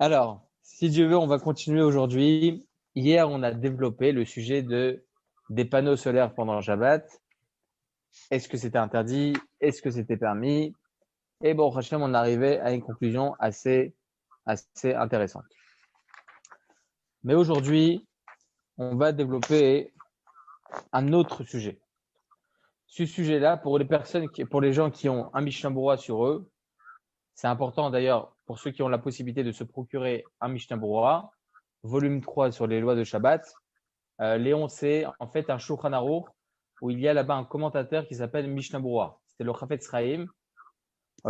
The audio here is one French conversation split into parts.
Alors, si Dieu veut, on va continuer aujourd'hui. Hier, on a développé le sujet des panneaux solaires pendant le Shabbat. Est-ce que c'était interdit? Est-ce que c'était permis? Et bon, Hachem, on arrivait à une conclusion assez intéressante. Mais aujourd'hui, on va développer un autre sujet. Ce sujet-là, pour les gens qui ont un Mishnah Berurah sur eux, c'est important d'ailleurs pour ceux qui ont la possibilité de se procurer un Mishnah Berurah, volume 3 sur les lois de Shabbat. Léon, c'est en fait un Shulchan Aruch où il y a là-bas un commentateur qui s'appelle Mishnah Berurah. C'est le Chafetz Chaim,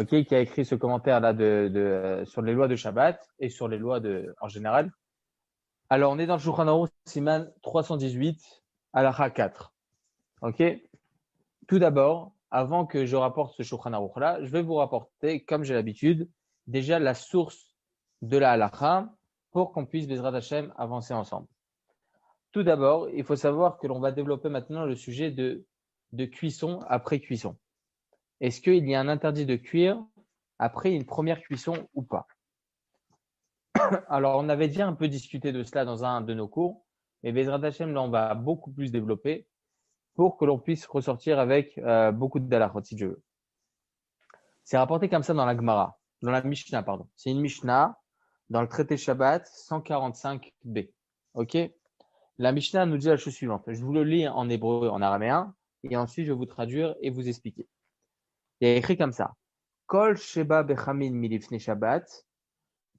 qui a écrit ce commentaire-là sur les lois de Shabbat et sur les lois en général. Alors, on est dans le Shulchan Aruch, Siman 318, Halacha 4. Ok. Tout d'abord, avant que je rapporte ce Shulchan Aruch-là, je vais vous rapporter, comme j'ai l'habitude, déjà la source de la Halacha pour qu'on puisse, Bezrat Hashem, avancer ensemble. Tout d'abord, il faut savoir que l'on va développer maintenant le sujet de cuisson après cuisson. Est-ce qu'il y a un interdit de cuire après une première cuisson ou pas? Alors, on avait déjà un peu discuté de cela dans un de nos cours, mais Bezrat Hashem, là, on va beaucoup plus développer pour que l'on puisse ressortir avec beaucoup de dalachot, si Dieu veut. C'est rapporté comme ça dans la Gemara, dans la Mishnah, pardon. C'est une Mishnah dans le traité Shabbat 145b. Ok? La Mishnah nous dit la chose suivante. Je vous le lis en hébreu et en araméen, et ensuite je vais vous traduire et vous expliquer. Il y a écrit comme ça. Kol sheba bechamin milifne Shabbat,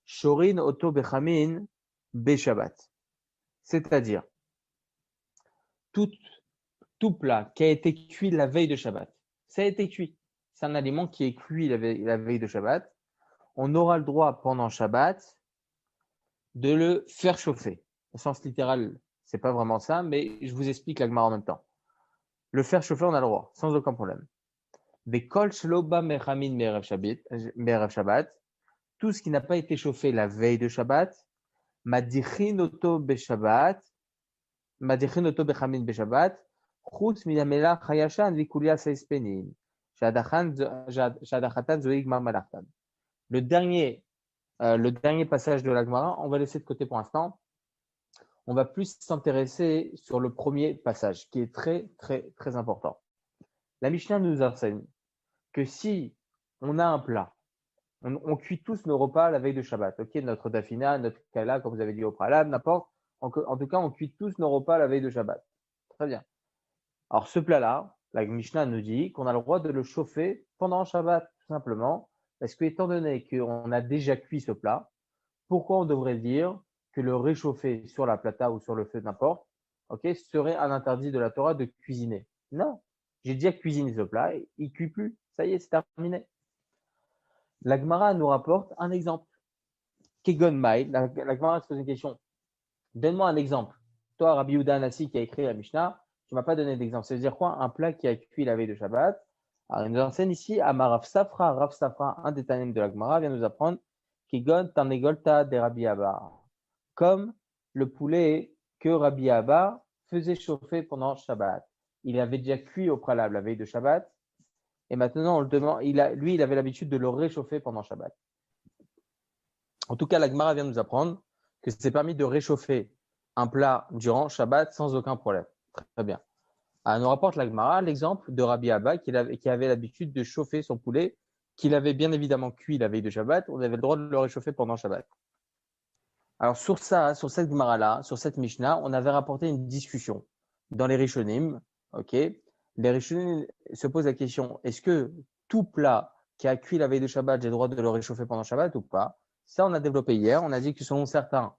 shorin oto bechamin be Shabbat. C'est-à-dire, tout, tout plat qui a été cuit la veille de Shabbat, ça a été cuit. C'est un aliment qui est cuit la veille de Shabbat. On aura le droit pendant Shabbat de le faire chauffer. Au sens littéral, c'est pas vraiment ça, mais je vous explique la Gemara en même temps. Le faire chauffer, on a le droit, sans aucun problème. Bekol shloba mechamin me'erev Shabbat, tout ce qui n'a pas été chauffé la veille de Shabbat, madichin oto bechamin beshabbat, chutz min hamelach hayashan vikulia seispenin, shadachatan zoig malachtan. Le dernier passage de la Gemara, on va laisser de côté pour l'instant. On va plus s'intéresser sur le premier passage, qui est très, très, très important. La Mishnah nous enseigne que si on a un plat, on cuit tous nos repas la veille de Shabbat, ok, notre dafina, notre kala, comme vous avez dit au préalable, n'importe. En tout cas, on cuit tous nos repas la veille de Shabbat. Très bien. Alors, ce plat-là, la Mishnah nous dit qu'on a le droit de le chauffer pendant Shabbat, tout simplement, parce que étant donné qu'on a déjà cuit ce plat, pourquoi on devrait dire que le réchauffer sur la plata ou sur le feu, n'importe, serait un interdit de la Torah de cuisiner? Non, j'ai déjà cuisiné ce plat, il ne cuit plus, ça y est, c'est terminé. La Gemara nous rapporte un exemple. Kegon Mai, la Gemara se pose une question. Donne-moi un exemple. Toi, Rabbi Yehuda Anassi, qui a écrit la Mishnah, tu ne m'as pas donné d'exemple. Ça veut dire quoi? Un plat qui a cuit la veille de Shabbat. Alors, il nous enseigne ici, Amar Rav Safra, un des Tanim de la Gemara, vient nous apprendre Kegon Tanegolta de Rabbi Abba. Comme le poulet que Rabbi Abba faisait chauffer pendant Shabbat. Il avait déjà cuit au préalable la veille de Shabbat. Et maintenant, on le demande, il avait l'habitude de le réchauffer pendant Shabbat. En tout cas, la Gemara vient de nous apprendre que c'est permis de réchauffer un plat durant Shabbat sans aucun problème. Très bien. Alors, nous rapporte la Gemara l'exemple de Rabbi Abba qui avait l'habitude de chauffer son poulet, qu'il avait bien évidemment cuit la veille de Shabbat. On avait le droit de le réchauffer pendant Shabbat. Alors, sur cette Gemara-là, sur cette Mishnah, on avait rapporté une discussion dans les Rishonim. Ok. Les Rishonim se posent la question, est-ce que tout plat qui a cuit la veille de Shabbat, j'ai le droit de le réchauffer pendant Shabbat ou pas? Ça, on a développé hier. On a dit que selon certains,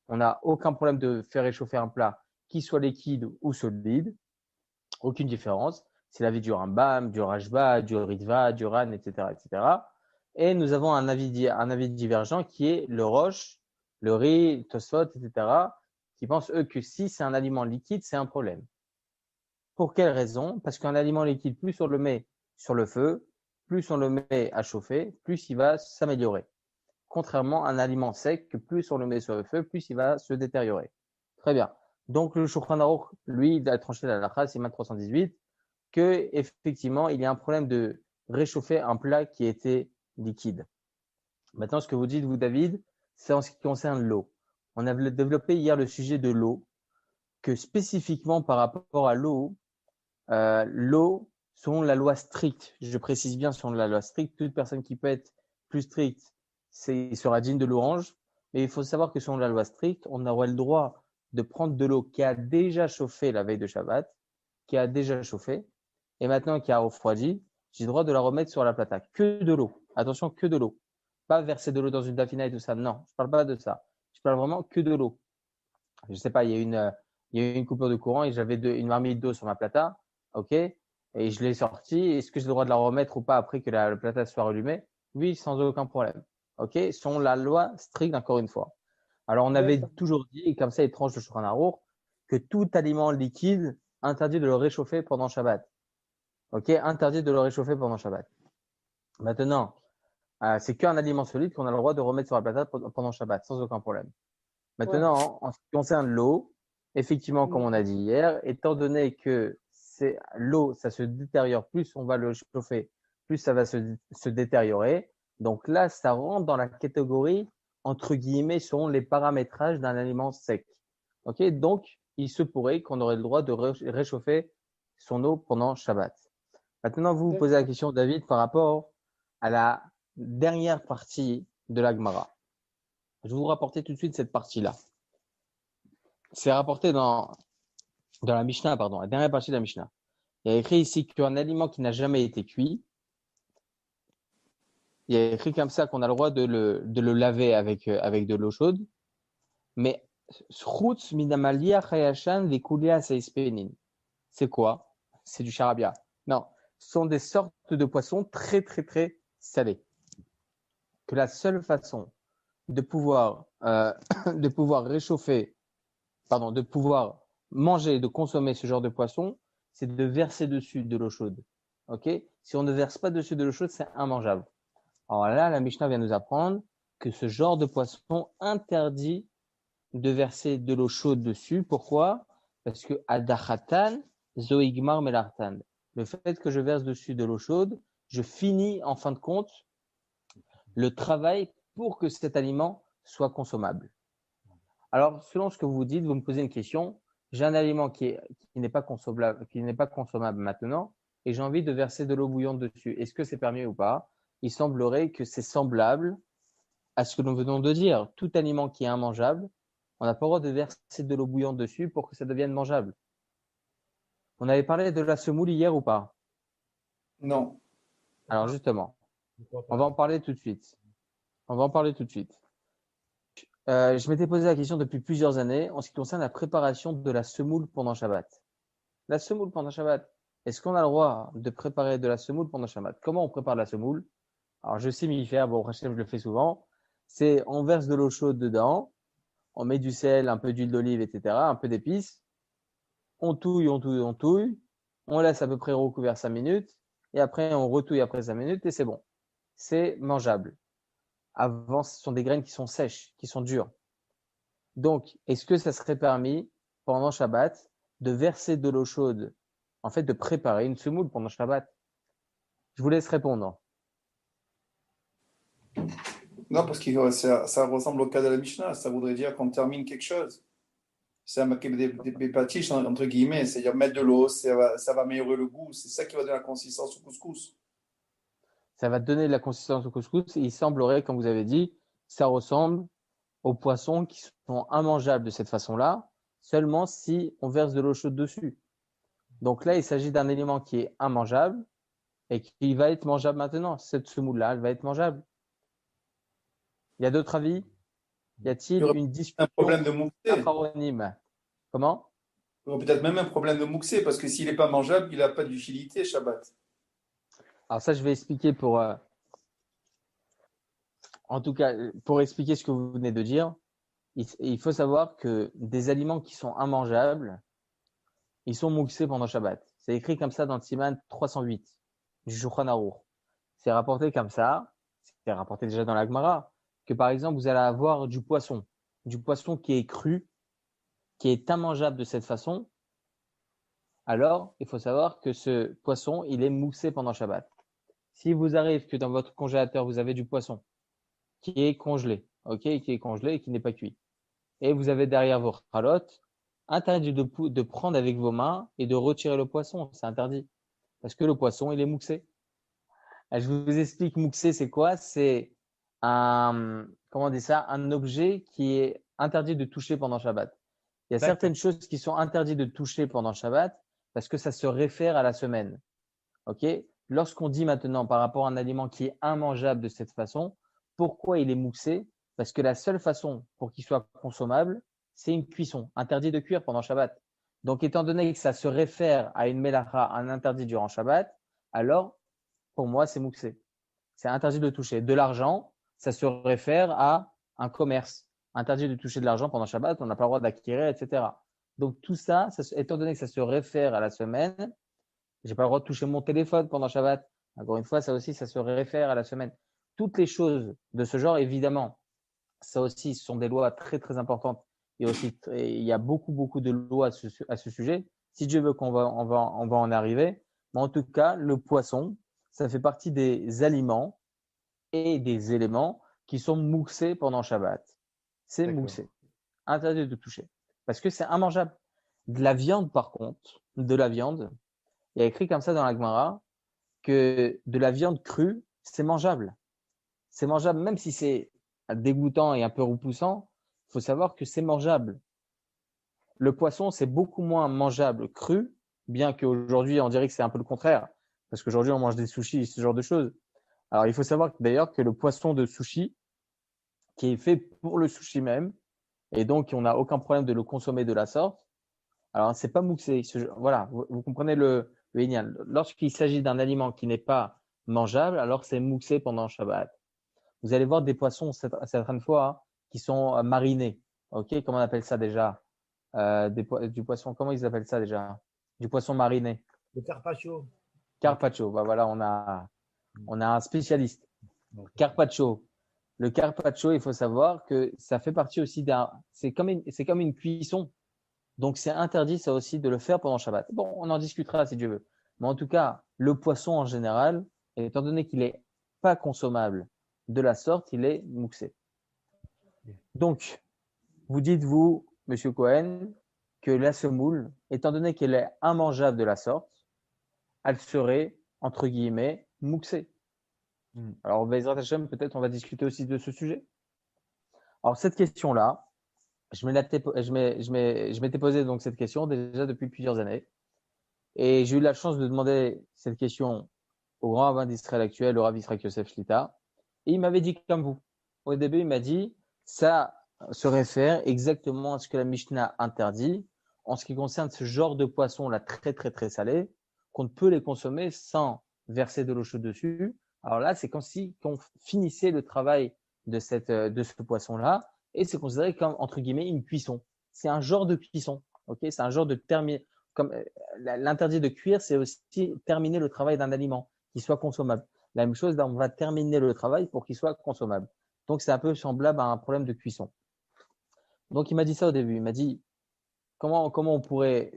on n'a aucun problème de faire réchauffer un plat qui soit liquide ou solide. Aucune différence. C'est l'avis du Rambam, du Rashba, du Ritva, du Ran, etc., etc. Et nous avons un avis divergent qui est le Roche, le riz, Tosfot, etc., qui pensent, eux, que si c'est un aliment liquide, c'est un problème. Pour quelle raison? Parce qu'un aliment liquide, plus on le met sur le feu, plus on le met à chauffer, plus il va s'améliorer. Contrairement à un aliment sec, que plus on le met sur le feu, plus il va se détériorer. Très bien. Donc, le Shulchan Aruch, lui, il a tranché la halakha, Siman 318, que, effectivement, il y a un problème de réchauffer un plat qui était liquide. Maintenant, ce que vous dites, vous, David, c'est en ce qui concerne l'eau. On a développé hier le sujet de l'eau, que spécifiquement par rapport à l'eau, l'eau, selon la loi stricte, je précise bien selon la loi stricte, toute personne qui peut être plus stricte, il sera digne de l'orange. Mais il faut savoir que selon la loi stricte, on aurait le droit de prendre de l'eau qui a déjà chauffé la veille de Shabbat, qui a déjà chauffé, et maintenant qui a refroidi, j'ai le droit de la remettre sur la plata. Que de l'eau. Attention, que de l'eau. Pas verser de l'eau dans une dafina et tout ça. Non, je parle pas de ça. Je parle vraiment que de l'eau. Je sais pas, il y a eu une coupure de courant et j'avais une marmite d'eau sur ma plata. OK? Et je l'ai sortie. Est-ce que j'ai le droit de la remettre ou pas après que la plata soit rallumée? Oui, sans aucun problème. OK? Selon la loi stricte, encore une fois. Alors, on avait toujours dit, et comme ça, étrange de Shulchan Arour, que tout aliment liquide, interdit de le réchauffer pendant Shabbat. OK? Interdit de le réchauffer pendant Shabbat. Maintenant, c'est qu'un aliment solide qu'on a le droit de remettre sur la plata pendant Shabbat, sans aucun problème. Maintenant, en ce qui concerne l'eau, effectivement, comme on a dit hier, étant donné que c'est l'eau, ça se détériore, plus on va le chauffer, plus ça va se détériorer. Donc là, ça rentre dans la catégorie, entre guillemets, selon les paramétrages d'un aliment sec. OK? Donc, il se pourrait qu'on aurait le droit de réchauffer son eau pendant Shabbat. Maintenant, vous vous posez la question, David, par rapport à la dernière partie de la Gemara. Je vais vous rapporter tout de suite cette partie-là. C'est rapporté dans la Mishnah, pardon, la dernière partie de la Mishnah. Il y a écrit ici qu'un aliment qui n'a jamais été cuit, il y a écrit comme ça qu'on a le droit de le laver avec de l'eau chaude, mais schutz minamalia chayashan vekulia seispenin. C'est quoi? C'est du charabia. Non, ce sont des sortes de poissons très, très, très salés. Que la seule façon de pouvoir réchauffer, de pouvoir manger, de consommer ce genre de poisson, c'est de verser dessus de l'eau chaude. Ok? Si on ne verse pas dessus de l'eau chaude, c'est immangeable. Alors là, la Mishnah vient nous apprendre que ce genre de poisson interdit de verser de l'eau chaude dessus. Pourquoi? Parce que adachatan zoigmar melartan. Le fait que je verse dessus de l'eau chaude, je finis en fin de compte le travail pour que cet aliment soit consommable. Alors, selon ce que vous dites, vous me posez une question. J'ai un aliment qui n'est pas consommable maintenant et j'ai envie de verser de l'eau bouillante dessus. Est-ce que c'est permis ou pas? Il semblerait que c'est semblable à ce que nous venons de dire. Tout aliment qui est immangeable, on n'a pas le droit de verser de l'eau bouillante dessus pour que ça devienne mangeable. On avait parlé de la semoule hier ou pas? Non. Alors justement, on va en parler tout de suite. Je m'étais posé la question depuis plusieurs années en ce qui concerne la préparation de la semoule pendant Shabbat. La semoule pendant Shabbat. Est-ce qu'on a le droit de préparer de la semoule pendant Shabbat? Comment on prépare la semoule? Alors, je sais m'y faire. Bon, Hachem, je le fais souvent. C'est, on verse de l'eau chaude dedans. On met du sel, un peu d'huile d'olive, etc., un peu d'épices. On touille. On laisse à peu près recouvert 5 minutes. Et après, on retouille après 5 minutes et c'est bon. C'est mangeable. Avant, ce sont des graines qui sont sèches, qui sont dures. Donc, est-ce que ça serait permis pendant Shabbat de verser de l'eau chaude, en fait, de préparer une semoule pendant Shabbat? Je vous laisse répondre. Non, parce que ça ressemble au cas de la Mishnah. Ça voudrait dire qu'on termine quelque chose. C'est un des pâtiches, entre guillemets. C'est-à-dire mettre de l'eau, ça va améliorer le goût. C'est ça qui va donner la consistance au couscous. Ça va donner de la consistance au couscous et il semblerait, comme vous avez dit, ça ressemble aux poissons qui sont immangeables de cette façon-là, seulement si on verse de l'eau chaude dessus. Donc là, il s'agit d'un élément qui est immangeable et qui va être mangeable maintenant. Cette semoule-là, elle va être mangeable. Il y a d'autres avis? Y Il y a-t-il aurait une un discussion problème de mouxé. acharonyme? Comment? Il y aurait peut-être même un problème de mouxé, parce que s'il n'est pas mangeable, il n'a pas d'utilité, Shabbat. Alors ça, je vais expliquer en tout cas, pour expliquer ce que vous venez de dire, il faut savoir que des aliments qui sont immangeables, ils sont mouxés pendant Shabbat. C'est écrit comme ça dans le Siman 308 du Shulchan Arour. C'est rapporté comme ça, c'est rapporté déjà dans la Gemara, que par exemple, vous allez avoir du poisson qui est cru, qui est immangeable de cette façon. Alors, il faut savoir que ce poisson, il est mouxé pendant Shabbat. Si vous arrive que dans votre congélateur, vous avez du poisson qui est congelé, ok, qui est congelé et qui n'est pas cuit. Et vous avez derrière vos chalotes, interdit de prendre avec vos mains et de retirer le poisson. C'est interdit. Parce que le poisson, il est mouxé. Je vous explique, mouxé, c'est quoi? C'est comment on dit ça? Un objet qui est interdit de toucher pendant Shabbat. Il y a D'accord. certaines choses qui sont interdites de toucher pendant Shabbat parce que ça se réfère à la semaine. Ok? Lorsqu'on dit maintenant par rapport à un aliment qui est immangeable de cette façon, pourquoi il est mouxé? Parce que la seule façon pour qu'il soit consommable, c'est une cuisson, interdit de cuire pendant Shabbat. Donc, étant donné que ça se réfère à une mélacha, un interdit durant Shabbat, alors, pour moi, c'est mouxé. C'est interdit de toucher. De l'argent, ça se réfère à un commerce. Interdit de toucher de l'argent pendant Shabbat, on n'a pas le droit d'acquérir, etc. Donc, tout ça, étant donné que ça se réfère à la semaine, j'ai pas le droit de toucher mon téléphone pendant Shabbat. Encore une fois, ça aussi, ça se réfère à la semaine. Toutes les choses de ce genre, évidemment, ça aussi, ce sont des lois très, très importantes. Et aussi, il y a beaucoup, beaucoup de lois à ce sujet. Si Dieu veut on va en arriver. Mais en tout cas, le poisson, ça fait partie des aliments et des éléments qui sont mouxés pendant Shabbat. C'est D'accord. mouxé. Interdit de toucher. Parce que c'est immangeable. De la viande, par contre, de la viande, il y a écrit comme ça dans la Gemara que de la viande crue, c'est mangeable. C'est mangeable, même si c'est dégoûtant et un peu repoussant, il faut savoir que c'est mangeable. Le poisson, c'est beaucoup moins mangeable cru, bien qu'aujourd'hui, on dirait que c'est un peu le contraire, parce qu'aujourd'hui, on mange des sushis, ce genre de choses. Alors, il faut savoir d'ailleurs que le poisson de sushi, qui est fait pour le sushi même, et donc on n'a aucun problème de le consommer de la sorte, alors c'est pas mouxé. Voilà, vous comprenez le Inyan. Lorsqu'il s'agit d'un aliment qui n'est pas mangeable, alors c'est mouxé pendant Shabbat. Vous allez voir des poissons certaines fois qui sont marinés. Ok, comment on appelle ça déjà? Du poisson, comment ils appellent ça déjà? Du poisson mariné. Le carpaccio. Carpaccio. Bah voilà, on a un spécialiste. Carpaccio. Le carpaccio, il faut savoir que ça fait partie aussi c'est comme une cuisson. Donc, c'est interdit, ça aussi, de le faire pendant Shabbat. Bon, on en discutera si Dieu veut. Mais en tout cas, le poisson en général, étant donné qu'il n'est pas consommable de la sorte, il est mouxé. Donc, vous dites-vous, Monsieur Cohen, que la semoule, étant donné qu'elle est immangeable de la sorte, elle serait, entre guillemets, mouxée. Alors, Bezrat Hashem, peut-être on va discuter aussi de ce sujet. Alors, cette question-là, je m'étais posé donc cette question déjà depuis plusieurs années. Et j'ai eu la chance de demander cette question au grand rabbin d'Israël actuel, le Rav Yitzhak Yosef Shlita. Et il m'avait dit comme vous. Au début, il m'a dit, ça se réfère exactement à ce que la Mishnah interdit en ce qui concerne ce genre de poisson là très, très, très salé, qu'on ne peut les consommer sans verser de l'eau chaude dessus. Alors là, c'est comme si on finissait le travail de ce poisson-là et c'est considéré comme, entre guillemets, une cuisson. C'est un genre de cuisson. Ok, c'est un genre de comme l'interdit de cuire, c'est aussi terminer le travail d'un aliment qui soit consommable. La même chose, là, on va terminer le travail pour qu'il soit consommable. Donc, c'est un peu semblable à un problème de cuisson. Donc, il m'a dit ça au début. Il m'a dit comment on pourrait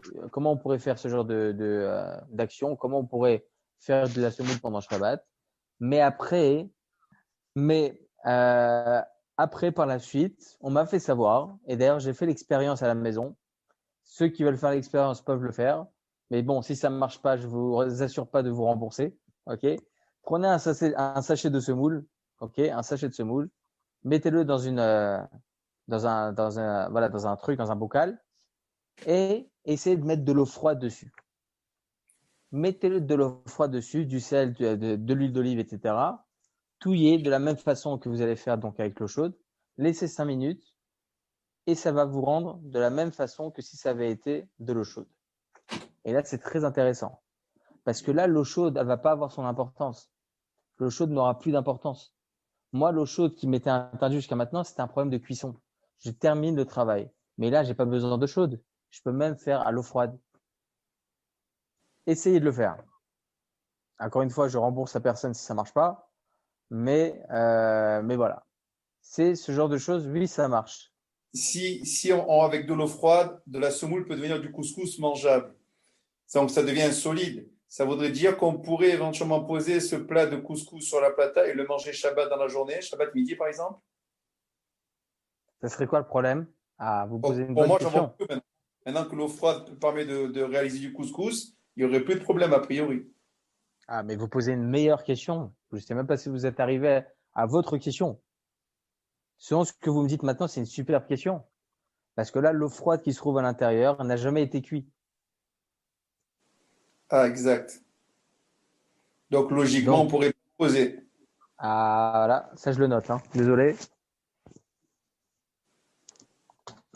faire ce genre d'action, comment on pourrait faire de la semoule pendant Shabbat. Mais après, par la suite, on m'a fait savoir, et d'ailleurs, j'ai fait l'expérience à la maison. Ceux qui veulent faire l'expérience peuvent le faire. Mais bon, si ça ne marche pas, je vous assure pas de vous rembourser. Ok. Prenez un sachet de semoule. Ok. Un sachet de semoule. Mettez-le dans un truc, dans un bocal. Et essayez de mettre de l'eau froide dessus. Mettez-le de l'eau froide dessus, du sel, de l'huile d'olive, etc. Touillez de la même façon que vous allez faire donc avec l'eau chaude. Laissez 5 minutes. Et ça va vous rendre de la même façon que si ça avait été de l'eau chaude. Et là, c'est très intéressant. Parce que là, l'eau chaude, elle va pas avoir son importance. L'eau chaude n'aura plus d'importance. Moi, l'eau chaude qui m'était interdite jusqu'à maintenant, c'était un problème de cuisson. Je termine le travail. Mais là, j'ai pas besoin d'eau chaude. Je peux même faire à l'eau froide. Essayez de le faire. Encore une fois, je rembourse la personne si ça marche pas. Mais voilà. C'est ce genre de choses, oui, ça marche. Si avec de l'eau froide, de la semoule peut devenir du couscous mangeable. Donc ça devient solide. Ça voudrait dire qu'on pourrait éventuellement poser ce plat de couscous sur la plata et le manger Shabbat dans la journée, Shabbat midi par exemple. Ça serait quoi le problème? Ah, vous posez une Pour bonne moi, j'en vois question. plus maintenant. Maintenant que l'eau froide permet de réaliser du couscous, il n'y aurait plus de problème a priori. Ah, mais vous posez une meilleure question. Je ne sais même pas si vous êtes arrivé à votre question. Selon ce que vous me dites maintenant, c'est une superbe question. Parce que là, l'eau froide qui se trouve à l'intérieur n'a jamais été cuite. Ah, exact. Donc, logiquement, on Donc, pourrait poser. ah, voilà, ça je le note. Hein. Désolé.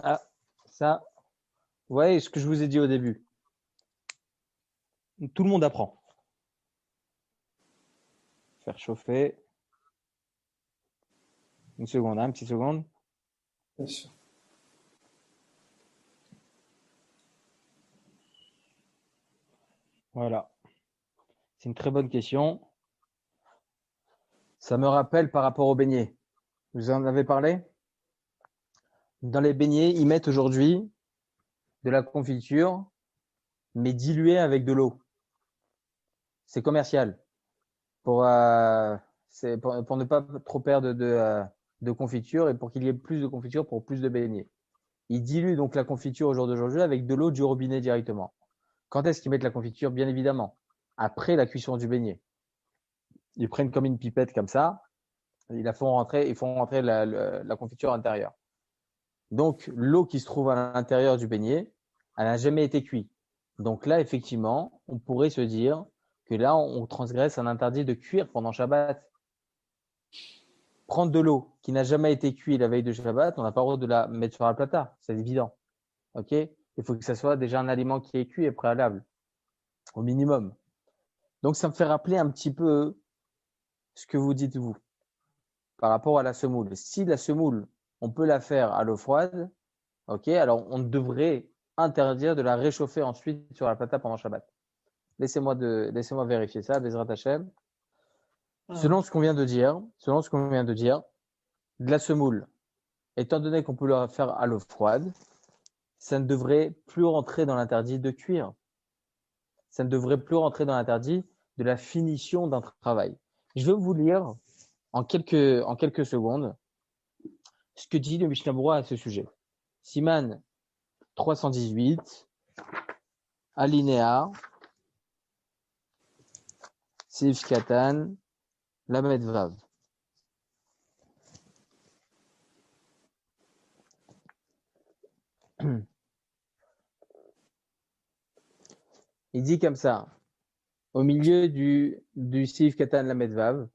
Ah, ça, vous voyez ce que je vous ai dit au début. Tout le monde apprend. Faire chauffer. Une seconde, hein, une petite seconde. Bien sûr. Voilà. C'est une très bonne question. Ça me rappelle par rapport aux beignets. Vous en avez parlé? Dans les beignets, ils mettent aujourd'hui de la confiture, mais diluée avec de l'eau. C'est commercial. Pour, pour ne pas trop perdre de confiture et pour qu'il y ait plus de confiture pour plus de beignets. Ils diluent donc la confiture au jour d'aujourd'hui avec de l'eau du robinet directement. Quand est-ce qu'ils mettent la confiture? Bien évidemment, après la cuisson du beignet. Ils prennent comme une pipette comme ça, ils font rentrer la confiture à l'intérieur. Donc, l'eau qui se trouve à l'intérieur du beignet, elle n'a jamais été cuite. Donc là, effectivement, on pourrait se dire que là, on transgresse un interdit de cuire pendant Shabbat. Prendre de l'eau qui n'a jamais été cuite la veille de Shabbat, on n'a pas le droit de la mettre sur la plata, c'est évident. Ok? Il faut que ça soit déjà un aliment qui est cuit et préalable, au minimum. Donc, ça me fait rappeler un petit peu ce que vous dites vous par rapport à la semoule. Si la semoule, on peut la faire à l'eau froide, ok, alors on devrait interdire de la réchauffer ensuite sur la plata pendant Shabbat. Laissez-moi vérifier ça, Bezrat Hashem. Selon ce qu'on vient de dire, de la semoule, étant donné qu'on peut la faire à l'eau froide, ça ne devrait plus rentrer dans l'interdit de cuire. Ça ne devrait plus rentrer dans l'interdit de la finition d'un travail. Je vais vous lire en quelques secondes ce que dit le Mishnah Berurah à ce sujet. Siman 318, alinéa, Sif Katan, Lamed Vav. Il dit comme ça, au milieu du Sif Katan Lamed Vav,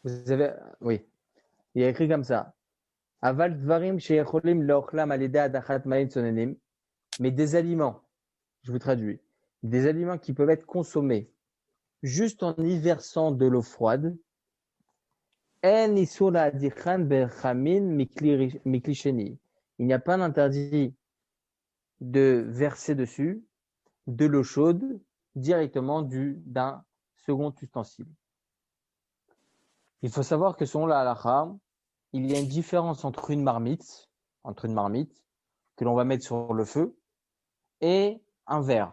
vous avez, oui, il y a écrit comme ça. Aval dvarim sheyecholim leochlam alede adachat ma'im tsonenim. Mais des aliments, je vous traduis, des aliments qui peuvent être consommés juste en y versant de l'eau froide. En isur adichan berchamin mikli sheni. Il n'y a pas d'interdit de verser dessus de l'eau chaude directement d'un second ustensile. Il faut savoir que selon la halakha, il y a une différence entre une marmite que l'on va mettre sur le feu et un verre.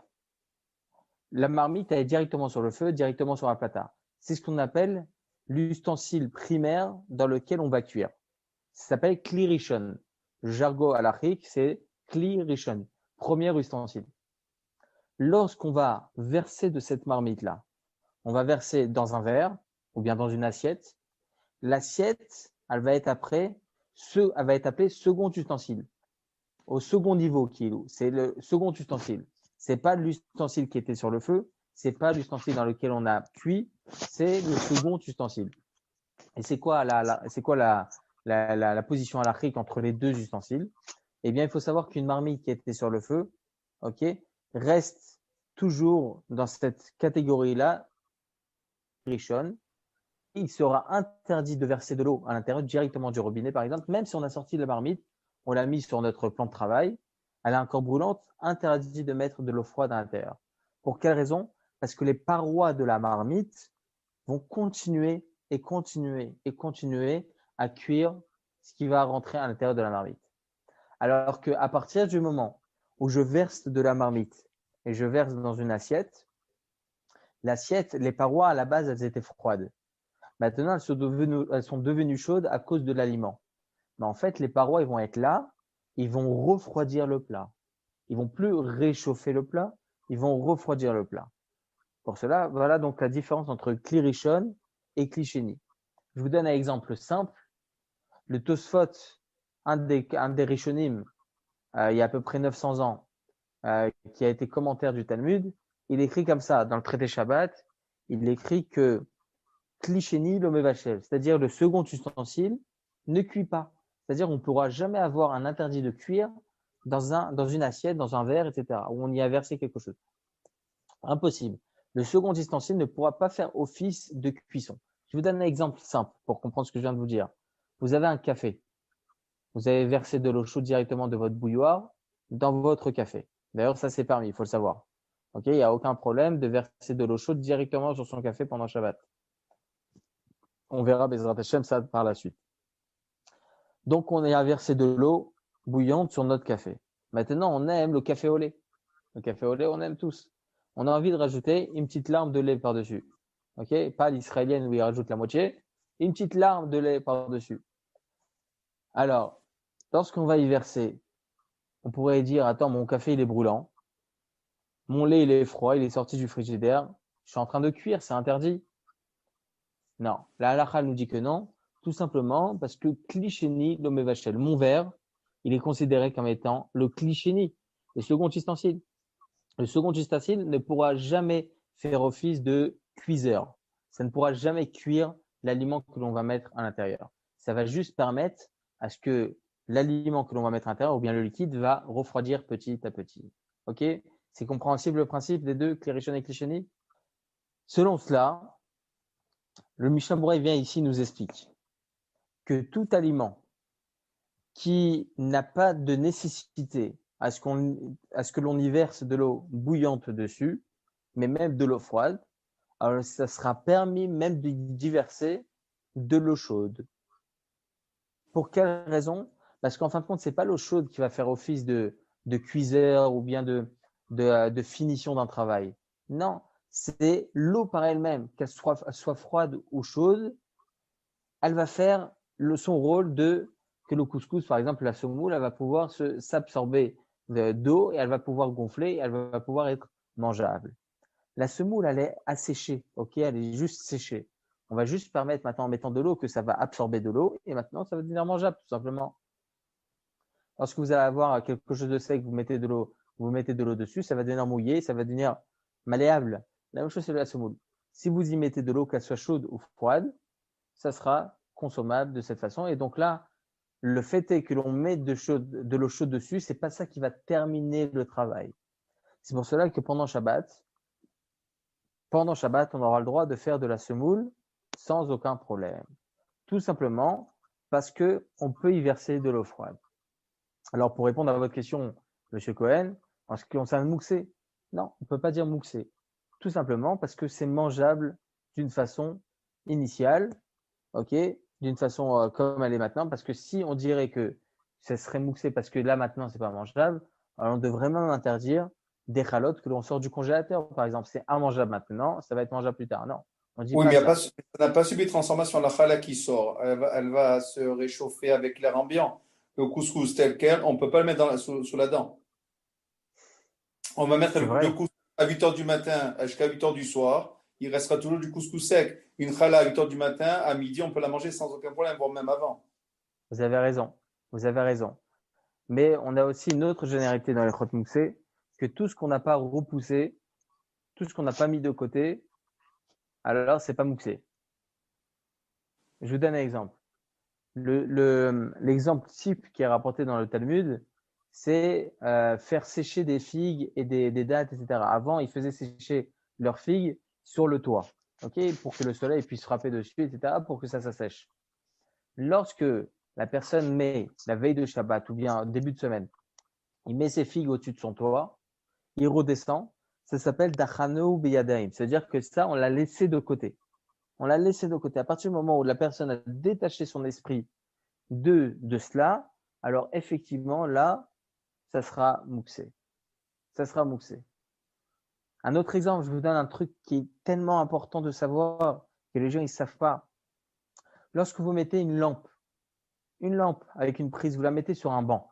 La marmite, elle est directement sur le feu, directement sur la plata. C'est ce qu'on appelle l'ustensile primaire dans lequel on va cuire. Ça s'appelle kli rishon. Le jargon halachique, c'est kli rishon, premier ustensile. Lorsqu'on va verser de cette marmite-là, on va verser dans un verre ou bien dans une assiette. L'assiette, elle va être appelée second ustensile. Au second niveau c'est le second ustensile. C'est pas l'ustensile qui était sur le feu, c'est pas l'ustensile dans lequel on a cuit, c'est le second ustensile. Et c'est quoi la position halachique entre les deux ustensiles? Eh bien, il faut savoir qu'une marmite qui était sur le feu, ok, reste toujours dans cette catégorie-là, rishon. Il sera interdit de verser de l'eau à l'intérieur directement du robinet, par exemple, même si on a sorti la marmite, on l'a mise sur notre plan de travail, elle est encore brûlante, interdit de mettre de l'eau froide à l'intérieur. Pour quelle raison? Parce que les parois de la marmite vont continuer et continuer et continuer à cuire ce qui va rentrer à l'intérieur de la marmite. Alors qu'à partir du moment où je verse de la marmite et je verse dans une assiette, l'assiette, les parois à la base, elles étaient froides. Maintenant, elles sont devenues chaudes à cause de l'aliment. Mais en fait, les parois, ils vont être là, ils vont refroidir le plat. Ils vont plus réchauffer le plat, ils vont refroidir le plat. Pour cela, voilà donc la différence entre Kli Rishon et Kli Sheni. Je vous donne un exemple simple. Le Tosfot, un des Rishonim, il y a à peu près 900 ans, qui a été commentaire du Talmud, il écrit comme ça, dans le traité Shabbat, il écrit que Kli Sheni lo mevashel, c'est-à-dire le second ustensile, ne cuit pas. C'est-à-dire on ne pourra jamais avoir un interdit de cuire dans une assiette, dans un verre, etc., où on y a versé quelque chose. Impossible. Le second ustensile ne pourra pas faire office de cuisson. Je vous donne un exemple simple pour comprendre ce que je viens de vous dire. Vous avez un café. Vous avez versé de l'eau chaude directement de votre bouilloire dans votre café. D'ailleurs, ça c'est permis, il faut le savoir. Ok, il n'y a aucun problème de verser de l'eau chaude directement sur son café pendant Shabbat. On verra Bezrat Hashem ça par la suite. Donc, on a versé de l'eau bouillante sur notre café. Maintenant, on aime le café au lait. Le café au lait, on aime tous. On a envie de rajouter une petite larme de lait par-dessus. Ok, pas l'israélienne où il rajoute la moitié, une petite larme de lait par-dessus. Alors, lorsqu'on va y verser, on pourrait dire, attends, mon café, il est brûlant. Mon lait, il est froid, il est sorti du frigidaire. Je suis en train de cuire, c'est interdit. Non, la halakha nous dit que non, tout simplement parce que Kli Sheni lo mevashel, mon verre, il est considéré comme étant le Kli Sheni, le second ustensile. Le second ustensile ne pourra jamais faire office de cuiseur. Ça ne pourra jamais cuire l'aliment que l'on va mettre à l'intérieur. Ça va juste permettre à ce que l'aliment que l'on va mettre à l'intérieur, ou bien le liquide, va refroidir petit à petit. Ok? C'est compréhensible le principe des deux, Kli Rishon et Kli Sheni? Selon cela, le Mishnah Berurah vient ici nous explique que tout aliment qui n'a pas de nécessité à ce que l'on y verse de l'eau bouillante dessus, mais même de l'eau froide, alors ça sera permis même d'y verser de l'eau chaude. Pour quelle raison? Parce qu'en fin de compte, c'est pas l'eau chaude qui va faire office de cuiseur ou bien de finition d'un travail. Non, c'est l'eau par elle-même, qu'elle soit froide ou chaude, elle va faire son rôle que le couscous, par exemple, la semoule, elle va pouvoir s'absorber d'eau et elle va pouvoir gonfler et elle va pouvoir être mangeable. La semoule, elle est asséchée, ok, elle est juste séchée. On va juste permettre maintenant en mettant de l'eau que ça va absorber de l'eau et maintenant ça va devenir mangeable tout simplement. Lorsque vous allez avoir quelque chose de sec, vous mettez de l'eau dessus, ça va devenir mouillé, ça va devenir malléable. La même chose c'est de la semoule. Si vous y mettez de l'eau, qu'elle soit chaude ou froide, ça sera consommable de cette façon. Et donc là, le fait est que l'on met de l'eau chaude dessus, c'est pas ça qui va terminer le travail. C'est pour cela que pendant Shabbat, on aura le droit de faire de la semoule sans aucun problème. Tout simplement parce que on peut y verser de l'eau froide. Alors, pour répondre à votre question, Monsieur Cohen, en ce qui concerne mouxé, non, on ne peut pas dire mouxé. Tout simplement parce que c'est mangeable d'une façon initiale, ok, d'une façon comme elle est maintenant, parce que si on dirait que ça serait mouxé parce que là maintenant c'est pas mangeable, alors on devrait même interdire des chalotes que l'on sort du congélateur, par exemple. C'est immangeable maintenant, ça va être mangeable plus tard. Non, on dit Oui, pas mais ça. ça n'a pas subi de transformation. La challah qui sort, elle va se réchauffer avec l'air ambiant. Le couscous tel quel, on ne peut pas le mettre sous la dent. On va mettre C'est le vrai. couscous à 8 heures du matin jusqu'à 8 heures du soir. Il restera toujours du couscous sec. Une challah à 8 heures du matin, à midi, on peut la manger sans aucun problème, voire même avant. Vous avez raison. Vous avez raison. Mais on a aussi une autre généralité dans les crottes mouxées, que tout ce qu'on n'a pas repoussé, tout ce qu'on n'a pas mis de côté, alors c'est pas mouxé. Je vous donne un exemple. L'exemple type qui est rapporté dans le Talmud, c'est faire sécher des figues et des dattes, etc. Avant, ils faisaient sécher leurs figues sur le toit, ok, pour que le soleil puisse frapper dessus, etc., pour que ça s'assèche. Lorsque la personne met la veille de Shabbat ou bien début de semaine, il met ses figues au-dessus de son toit, il redescend, ça s'appelle Dachano Beyadaim. C'est-à-dire que ça, on l'a laissé de côté. On l'a laissé de côté. À partir du moment où la personne a détaché son esprit de cela, alors effectivement, là, ça sera mouxé. Ça sera mouxé. Un autre exemple, je vous donne un truc qui est tellement important de savoir que les gens ne savent pas. Lorsque vous mettez une lampe une lampe avec une prise, vous la mettez sur un banc,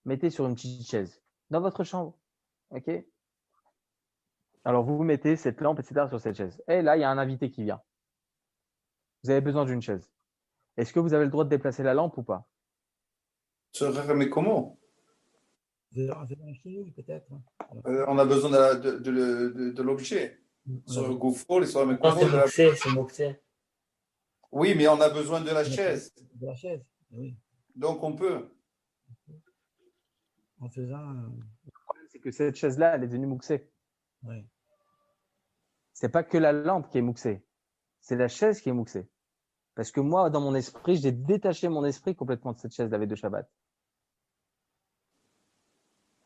mettez sur une petite chaise, dans votre chambre. OK? Alors, vous mettez cette lampe, etc., sur cette chaise. Et là, il y a un invité qui vient. Vous avez besoin d'une chaise. Est-ce que vous avez le droit de déplacer la lampe ou pas? Mais comment? peut-être. On a besoin de l'objet. Sur le gouffre, les soirées, Non, c'est Moxé. Oui, mais on a besoin de la chaise. De la chaise, oui. Donc, on peut. En faisant. Le problème, c'est que cette chaise-là, elle est devenue mouxée. Oui. C'est pas que la lampe qui est mouxée. C'est la chaise qui est mouxée. Parce que moi, dans mon esprit, j'ai détaché mon esprit complètement de cette chaise la veille de Shabbat.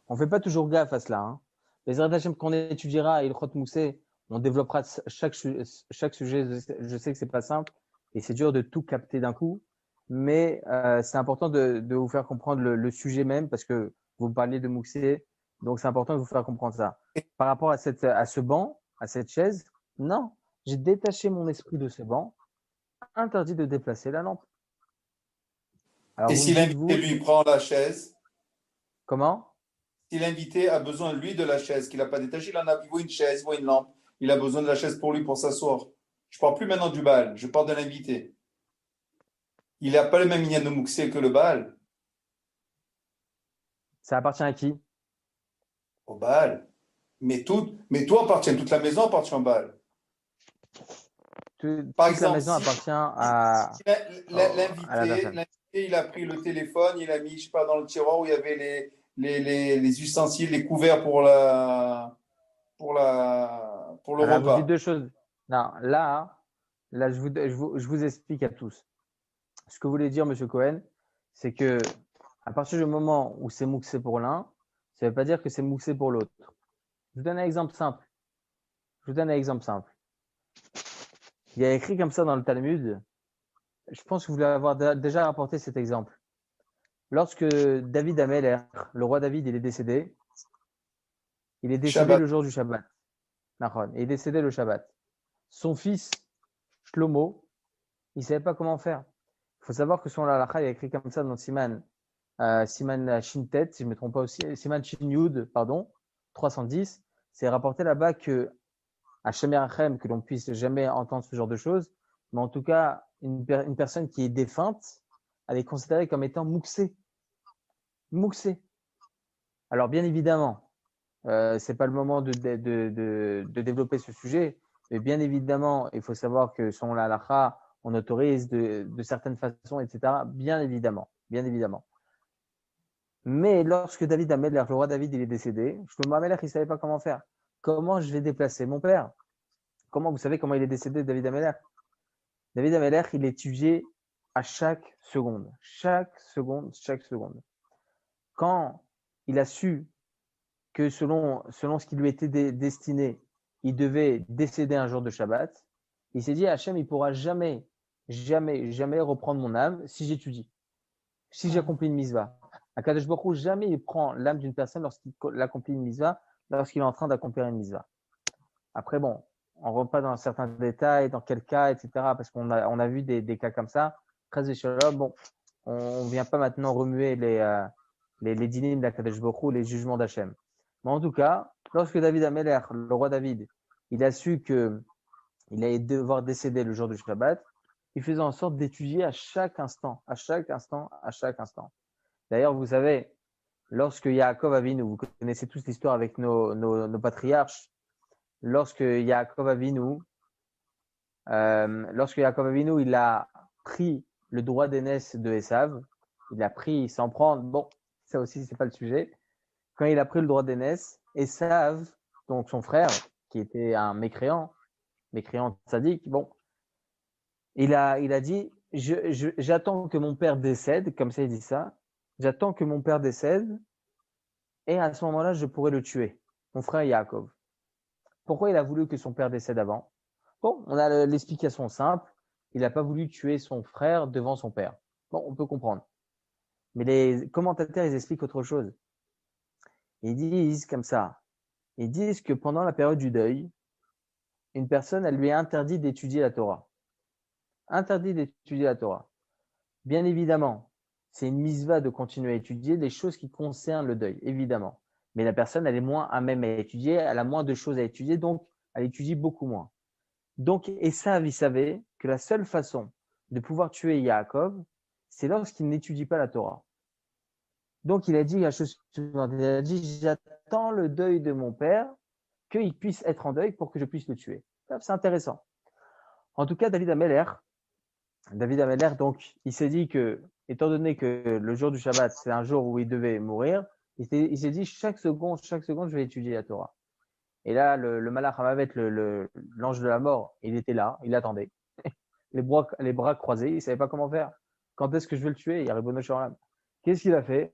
On fait pas toujours gaffe à cela. Hein. Les Hashem qu'on étudiera, il Ilchot Moussé, on développera chaque sujet. Je sais que c'est pas simple et c'est dur de tout capter d'un coup, mais c'est important de vous faire comprendre le sujet même parce que vous parliez de Moussé, donc c'est important de vous faire comprendre ça. Par rapport à ce banc, à cette chaise, non, j'ai détaché mon esprit de ce banc, interdit de déplacer la lampe. Alors, et si l'invité lui prend la chaise? Comment? Si l'invité a besoin, lui, de la chaise, qu'il n'a pas détachée, il voit une chaise, il voit une lampe, il a besoin de la chaise pour lui, pour s'asseoir. Je ne parle plus maintenant du Baal, je parle de l'invité. Il n'a pas le même Inyan de Mouxé que le Baal. Ça appartient à qui? Au Baal. Mais toi appartient, toute la maison appartient au Baal. Par exemple, la maison appartient à l'invité, il a pris le téléphone, il a mis, je sais pas, dans le tiroir où il y avait les ustensiles, les couverts pour le Alors, vous repas. dites deux choses. Non, là je vous explique à tous. Ce que voulait dire M. Cohen, c'est que à partir du moment où c'est mouxé pour l'un, ça ne veut pas dire que c'est mouxé pour l'autre. Je vous donne un exemple simple. Il y a écrit comme ça dans le Talmud. Je pense que vous l'avez avoir déjà rapporté cet exemple. Lorsque David Ameller, le roi David, il est décédé Shabbat. le jour du Shabbat. Il est décédé le Shabbat. Son fils, Shlomo, il ne savait pas comment faire. Il faut savoir que sur la halakha, il y a écrit comme ça dans Siman Shintet, si je ne me trompe pas aussi, Siman Shin Yud, pardon, 310. C'est rapporté là-bas que à Shemerachem, que l'on puisse jamais entendre ce genre de choses, mais en tout cas, une personne qui est défunte, elle est considérée comme étant mouxée. Mouxée. Alors, bien évidemment, c'est pas le moment de développer ce sujet, mais bien évidemment, il faut savoir que selon la halakha, on autorise de certaines façons, etc. Bien évidemment. Mais lorsque David Ameller, le roi David, il est décédé, Shlomo Ameller, il ne savait pas comment faire. Comment je vais déplacer mon père? Vous savez comment il est décédé, David Ameller? David Ameller, il étudiait à chaque seconde. Chaque seconde. Quand il a su que selon ce qui lui était destiné, il devait décéder un jour de Shabbat, il s'est dit, Hachem, il ne pourra jamais reprendre mon âme si j'étudie, si j'accomplis une mitzvah. Akadosh Baruch Hu, jamais il prend l'âme d'une personne lorsqu'il accomplit une mitzvah, lorsqu'il est en train d'accomplir une mitzvah. Après, bon, on ne rentre pas dans certains détails, dans quel cas, etc., parce qu'on a vu des cas comme ça. Très échelon, bon, on ne vient pas maintenant remuer les dynimes d'Akadosh Baruch Hu, les jugements d'Hachem. Mais en tout cas, lorsque David Ameller, le roi David, il a su qu'il allait devoir décéder le jour du Shabbat, il faisait en sorte d'étudier à chaque instant. D'ailleurs, vous savez, lorsque Yaakov Avinu, vous connaissez tous l'histoire avec nos patriarches, lorsque Yaakov Avinu, il a pris le droit d'aînesse de Esav, il s'en prend, bon, ça aussi, c'est pas le sujet. Quand il a pris le droit d'aînesse, Esav, donc son frère, qui était un mécréant sadique, bon, il a dit, j'attends que mon père décède, comme ça il dit ça, j'attends que mon père décède, et à ce moment-là, je pourrai le tuer, mon frère Yaakov. Pourquoi il a voulu que son père décède avant? Bon, on a l'explication simple, il n'a pas voulu tuer son frère devant son père. Bon, on peut comprendre. Mais les commentateurs, ils expliquent autre chose. Ils disent comme ça, ils disent que pendant la période du deuil, une personne, elle lui est interdit d'étudier la Torah. Bien évidemment, c'est une mitzvah de continuer à étudier les choses qui concernent le deuil, évidemment. Mais la personne, elle est moins à même à étudier, elle a moins de choses à étudier, donc elle étudie beaucoup moins. Donc, Esav, il savait que la seule façon de pouvoir tuer Yaakov, c'est lorsqu'il n'étudie pas la Torah. Donc, il a dit la chose suivante, il a dit, j'attends le deuil de mon père, qu'il puisse être en deuil pour que je puisse le tuer. C'est intéressant. En tout cas, David Ameller, donc, il s'est dit que, étant donné que le jour du Shabbat, c'est un jour où il devait mourir, il s'est dit, chaque seconde, je vais étudier la Torah. Et là, le Malach Hamavet, l'ange de la mort, il était là, il attendait. Les bras croisés, il ne savait pas comment faire. Quand est-ce que je vais le tuer? Il y a Ribono Shel Olam. Qu'est-ce qu'il a fait?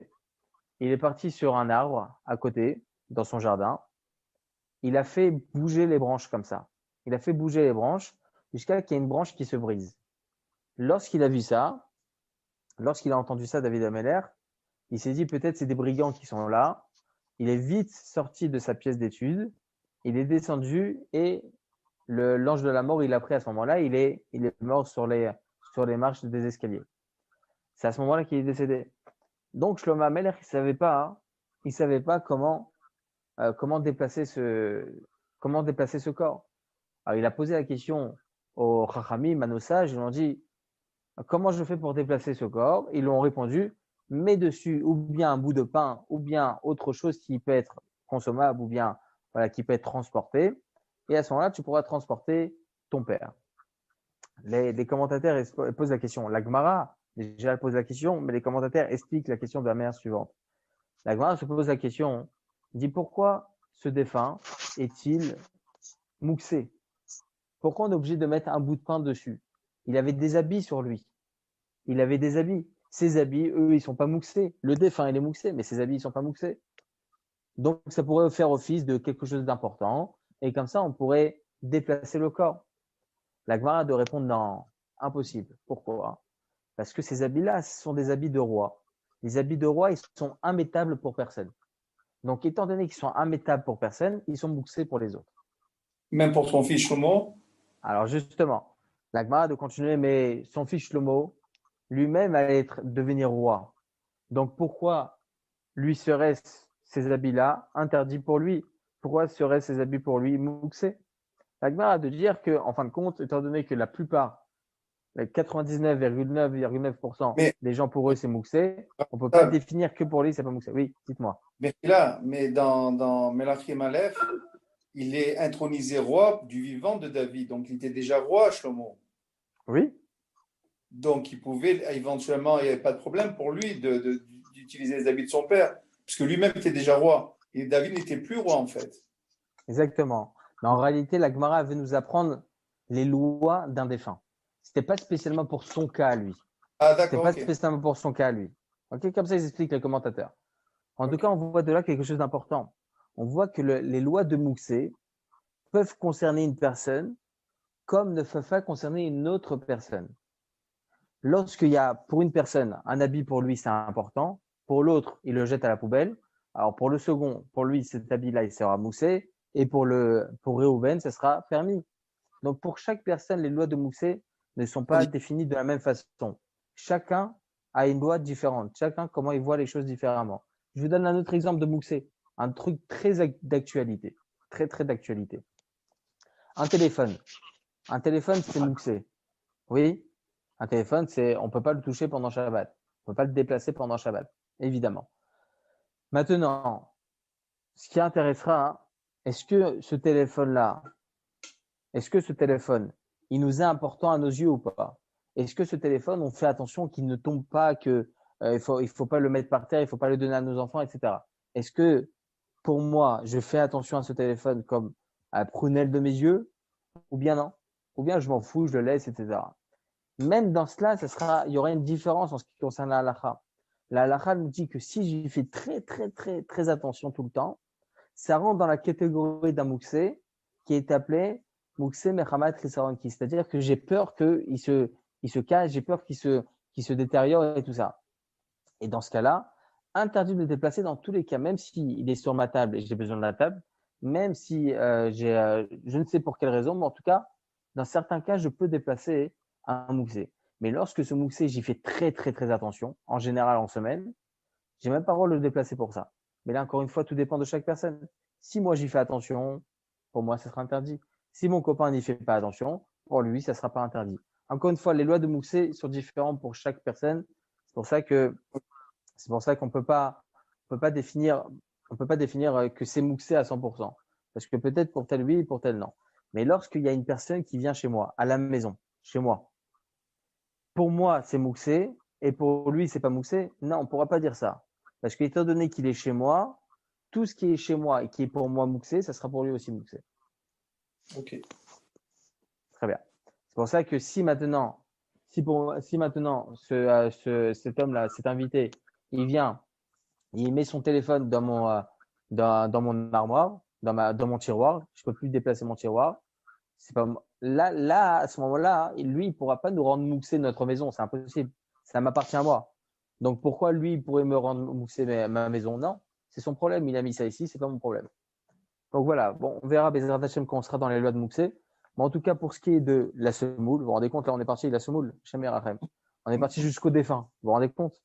Il est parti sur un arbre à côté, dans son jardin. Il a fait bouger les branches comme ça. Il a fait bouger les branches jusqu'à qu'il y ait une branche qui se brise. Lorsqu'il a vu ça, lorsqu'il a entendu ça, David Ameller, il s'est dit peut-être c'est des brigands qui sont là. Il est vite sorti de sa pièce d'étude. Il est descendu et l'ange de la mort, il l'a pris à ce moment-là. Il est mort sur les marches des escaliers. C'est à ce moment-là qu'il est décédé. Donc Shlomo Ameller, il savait pas comment déplacer ce corps. Alors il a posé la question aux Chachamim, à nos sages, ils lui ont dit comment je fais pour déplacer ce corps? Ils lui ont répondu mets dessus ou bien un bout de pain ou bien autre chose qui peut être consommable ou bien qui peut être transporté. Et à ce moment-là, tu pourras transporter ton père. Les commentateurs posent la question. La Gemara, déjà, elle pose la question, mais les commentateurs expliquent la question de la manière suivante. La Gemara se pose la question, dit pourquoi ce défunt est-il mouxé? Pourquoi on est obligé de mettre un bout de pain dessus? Il avait des habits sur lui. Il avait des habits. Ses habits, eux, ils sont pas mouxés. Le défunt, il est mouxé, mais ses habits, ils sont pas mouxés. Donc, ça pourrait faire office de quelque chose d'important. Et comme ça, on pourrait déplacer le corps. La Gemara de répondre non, impossible. Pourquoi? Parce que ces habits-là, ce sont des habits de roi. Les habits de roi, ils sont immétables pour personne. Donc, étant donné qu'ils sont immétables pour personne, ils sont mouxés pour les autres. Même pour son fils Shlomo? Alors, justement, la Gemara de continuer, mais son fils Shlomo, lui-même allait devenir roi. Donc, pourquoi lui seraient ces habits-là interdits pour lui? Pourquoi seraient ces habits pour lui mouxés? La Gemara a de dire que, en fin de compte, étant donné que la plupart, 99,9% des gens pour eux c'est mouxé, on ne peut pas définir que pour lui c'est pas mouxé. Oui, dites-moi. Mais là, dans Melachim Aleph, il est intronisé roi du vivant de David. Donc, il était déjà roi, Shlomo. Oui. Donc, il pouvait éventuellement, il n'y avait pas de problème pour lui d'utiliser les habits de son père, puisque lui-même était déjà roi. Et David n'était plus roi, en fait. Exactement. Mais en réalité, la Gemara veut nous apprendre les lois d'un défunt. Ce n'était pas spécialement pour son cas à lui. Ah, d'accord. C'était pas spécialement pour son cas à lui. Okay, comme ça, ils expliquent les commentateurs. En tout cas, on voit de là quelque chose d'important. On voit que les lois de Mouxé peuvent concerner une personne comme ne peuvent pas concerner une autre personne. Lorsqu'il y a pour une personne un habit pour lui, c'est important. Pour l'autre, il le jette à la poubelle. Alors pour le second, pour lui, cet habit-là, il sera moussé. Et pour Réhouven, ce sera permis. Donc pour chaque personne, les lois de Moussé ne sont pas définies de la même façon. Chacun a une loi différente. Chacun, comment il voit les choses différemment. Je vous donne un autre exemple de Moussé. Un truc très d'actualité. Très, très d'actualité. Un téléphone. Un téléphone, c'est Moussé. Oui. Un téléphone, on ne peut pas le toucher pendant Shabbat. On ne peut pas le déplacer pendant Shabbat. Évidemment. Maintenant, ce qui intéressera, est-ce que ce téléphone, il nous est important à nos yeux ou pas? Est-ce que ce téléphone, on fait attention qu'il ne tombe pas, que il faut pas le mettre par terre, il faut pas le donner à nos enfants, etc. Est-ce que pour moi, je fais attention à ce téléphone comme à la prunelle de mes yeux, ou bien non? Ou bien je m'en fous, je le laisse, etc. Même dans cela, il y aura une différence en ce qui concerne la halakha. La halakha nous dit que si j'y fais très, très, très, très attention tout le temps, ça rentre dans la catégorie d'un mouxé qui est appelé mouxé mechamat chisaronki. C'est-à-dire que j'ai peur qu'il se cache, j'ai peur qu'il se détériore et tout ça. Et dans ce cas-là, interdit de le déplacer dans tous les cas, même s'il est sur ma table et j'ai besoin de la table, même si je ne sais pour quelle raison, mais en tout cas, dans certains cas, je peux déplacer un mouxé. Mais lorsque ce mouxé, j'y fais très, très, très attention, en général en semaine, j'ai même pas le droit de le déplacer pour ça. Mais là, encore une fois, tout dépend de chaque personne. Si moi, j'y fais attention, pour moi, ça sera interdit. Si mon copain n'y fait pas attention, pour lui, ça sera pas interdit. Encore une fois, les lois de mouxé sont différentes pour chaque personne. C'est pour ça qu'on peut pas définir que c'est mouxé à 100%. Parce que peut-être pour tel oui, pour tel non. Mais lorsqu'il y a une personne qui vient chez moi, à la maison, chez moi, pour moi, c'est mouxé et pour lui, c'est pas mouxé. Non, on pourra pas dire ça. Parce qu'étant donné qu'il est chez moi, tout ce qui est chez moi et qui est pour moi mouxé, ça sera pour lui aussi mouxé. Ok. Très bien. C'est pour ça que si maintenant cet homme-là, cet invité, il vient, il met son téléphone dans mon armoire, dans mon tiroir, je peux plus déplacer mon tiroir. C'est pas là à ce moment-là, lui, il pourra pas nous rendre mouxé notre maison, c'est impossible. Ça m'appartient à moi. Donc pourquoi lui il pourrait me rendre mouxé ma maison? Non, c'est son problème. Il a mis ça ici, c'est pas mon problème. Donc voilà. Bon, on verra Bezrat Hashem quand on sera dans les lois de mouxé. Mais en tout cas, pour ce qui est de la semoule, vous vous rendez compte, là, on est parti de la semoule, Shem Rachem. On est parti jusqu'au défunt. Vous vous rendez compte?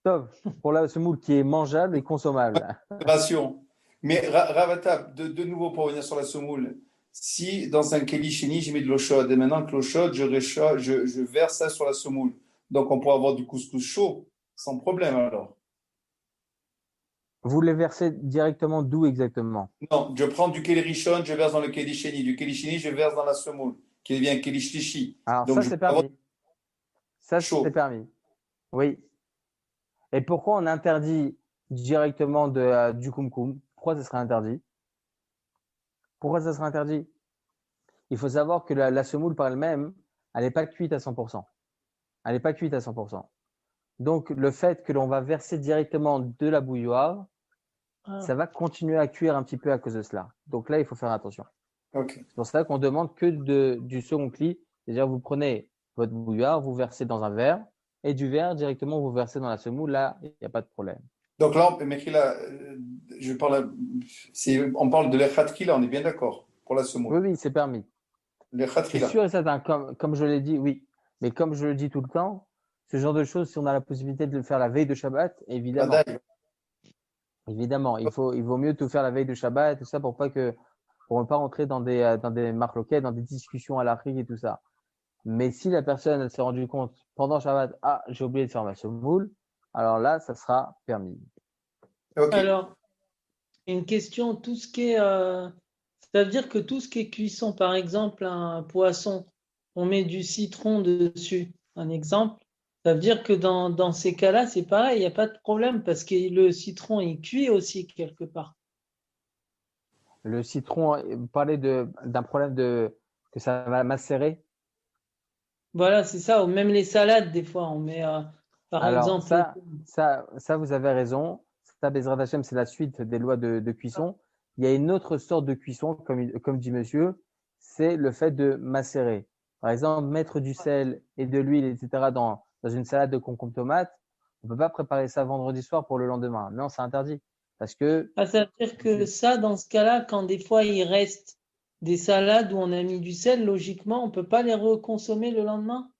Tov, pour la semoule qui est mangeable et consommable. Ration. Mais Ravata, de nouveau pour revenir sur la semoule, si dans un keli chéni, j'ai mis de l'eau chaude et maintenant que l'eau chaude, je verse ça sur la semoule. Donc on pourra avoir du couscous chaud sans problème alors. Vous les versez directement d'où exactement? Non, je prends du keli rishon, je verse dans le keli chéni. Du keli chéni, je verse dans la semoule qui devient keli shlishi. Alors Donc ça, je c'est peux avoir permis. Ça, c'est chaud. permis. Oui. Et pourquoi on interdit directement du kumkum? Pourquoi ça serait interdit? Pourquoi ça serait interdit? Il faut savoir que la semoule par elle-même, elle n'est pas cuite à 100%. Elle n'est pas cuite à 100%. Donc, le fait que l'on va verser directement de la bouilloire, ça va continuer à cuire un petit peu à cause de cela. Donc là, il faut faire attention. Ok. C'est pour ça qu'on demande que du second cli. C'est-à-dire, vous prenez votre bouilloire, vous versez dans un verre, et du verre, directement, vous versez dans la semoule. Là, il n'y a pas de problème. Donc là, on parle de l'echatki là, on est bien d'accord pour la semoule. Oui, oui, c'est permis. L'echatki C'est là. sûr et certain, comme je l'ai dit, oui. Mais comme je le dis tout le temps, ce genre de choses, si on a la possibilité de le faire la veille de Shabbat, évidemment. Vadaï. Évidemment, il vaut mieux tout faire la veille de Shabbat et tout ça pour ne pas rentrer dans des marloquettes, dans des discussions à l'Afrique et tout ça. Mais si la personne elle s'est rendue compte pendant Shabbat, ah, j'ai oublié de faire ma semoule, alors là, ça sera permis. Ok. Alors, une question, tout ce qui est, ça veut dire que tout ce qui est cuisson, par exemple, un poisson, on met du citron dessus, un exemple. Ça veut dire que dans ces cas-là, c'est pareil, il n'y a pas de problème parce que le citron, il cuit aussi quelque part. Le citron, vous parlez d'un problème que ça va macérer. Voilà, c'est ça. Ou même les salades, des fois, on met, par Alors, exemple, ça, vous avez raison. Ça, Bezrat Hashem, c'est la suite des lois de cuisson. Il y a une autre sorte de cuisson, comme dit monsieur, c'est le fait de macérer. Par exemple, mettre du sel et de l'huile, etc., dans une salade de concombre tomate. On peut pas préparer ça vendredi soir pour le lendemain. Non, c'est interdit. Parce que, ça veut dire que ça, dans ce cas-là, quand des fois il reste des salades où on a mis du sel, logiquement, on peut pas les reconsommer le lendemain?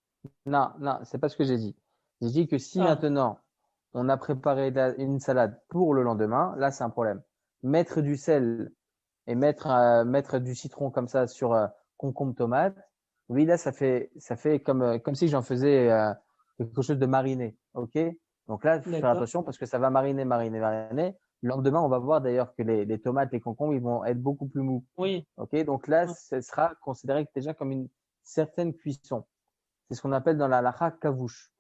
non, c'est pas ce que j'ai dit. J'ai dit que si maintenant on a préparé une salade pour le lendemain, là c'est un problème. Mettre du sel et mettre du citron comme ça sur concombre tomate, oui là ça fait comme si j'en faisais quelque chose de mariné, ok? Donc là, il faut faire attention parce que ça va mariner. Le lendemain, on va voir d'ailleurs que les tomates, les concombres, ils vont être beaucoup plus mous. Oui. Ok, donc là, ce sera considéré déjà comme une certaine cuisson. C'est ce qu'on appelle dans la halakha kavouche.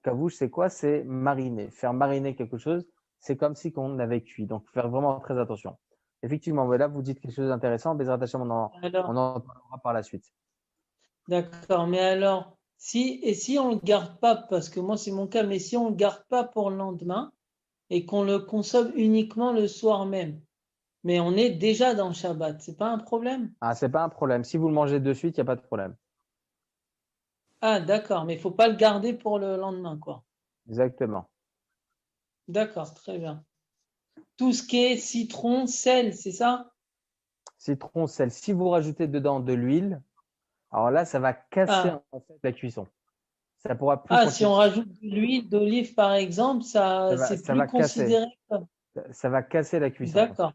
Kavouche, c'est quoi? C'est mariner. Faire mariner quelque chose, c'est comme si on avait cuit. Donc, faire vraiment très attention. Effectivement, là, vous dites quelque chose d'intéressant. Bezrat Hashem, on en parlera par la suite. D'accord, mais alors, si on ne le garde pas, parce que moi c'est mon cas, mais si on ne le garde pas pour le lendemain et qu'on le consomme uniquement le soir même, mais on est déjà dans le Shabbat, c'est pas un problème? Ah, c'est pas un problème. Si vous le mangez de suite, il n'y a pas de problème. Ah, d'accord, mais il faut pas le garder pour le lendemain, quoi. Exactement. D'accord, très bien. Tout ce qui est citron, sel, c'est ça? Citron, sel. Si vous rajoutez dedans de l'huile, alors là, ça va casser en fait la cuisson. Ça pourra plus Ah, si continuer. on rajoute de l'huile d'olive, par exemple, Ça c'est va plus casser. considéré comme. Ça va casser la cuisson. D'accord.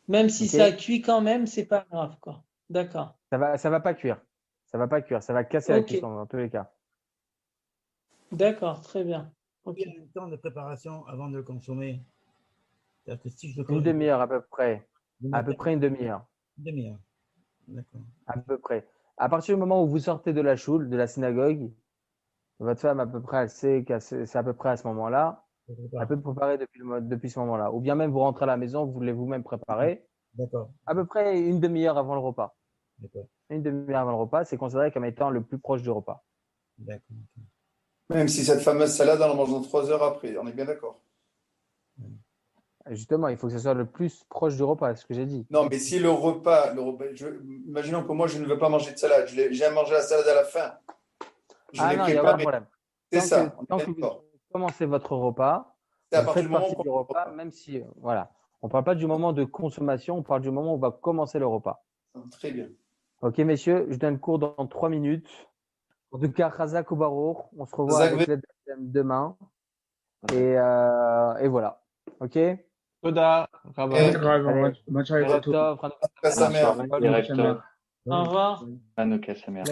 Même si Ok. ça cuit quand même, c'est pas grave, quoi. D'accord. Ça va pas cuire. Ça va pas cuire. Ça va casser la Ok. cuisson dans tous les cas. D'accord, très bien. Ok. Combien de temps de préparation avant de le consommer? C'est-à-dire que si je le Une demi-heure à peu près. le À peu matin, près une demi-heure. une demi-heure. D'accord. À peu près. À partir du moment où vous sortez de la choule, de la synagogue, votre femme, à peu près, elle sait que c'est à peu près à ce moment-là. Je Elle prépare. peut préparer depuis ce moment-là. Ou bien même vous rentrez à la maison, vous voulez vous-même préparer. D'accord. À peu près une demi-heure avant le repas. D'accord. Une demi-heure avant le repas, c'est considéré comme étant le plus proche du repas. D'accord. Ok. Même si cette fameuse salade, on la mange dans 3 heures après. On est bien d'accord. Justement, il faut que ce soit le plus proche du repas, c'est ce que j'ai dit. Non, mais si le repas, imaginons que moi, je ne veux pas manger de salade. J'aime manger la salade à la fin. Je Ah l'ai non, il n'y a aucun préparée. problème. C'est Tant ça. que, On est tant bien que vous d'accord. commencez votre repas, C'est à vous partir faites du moment partie où du on repas, même si, voilà. On ne parle pas du moment de consommation, on parle du moment où on va commencer le repas. Très bien. Ok, messieurs, je donne cours dans 3 minutes. En tout cas, Khazak ou Barour, on se revoit Zach, avec l'aide d'Hachem demain. Et voilà. Ok? Toda, Rabbi. Allez, Bonne soirée à Erev tous. Tov, Hanouka à sa mère. Erev Tov. Au revoir. Hanouka Sameach.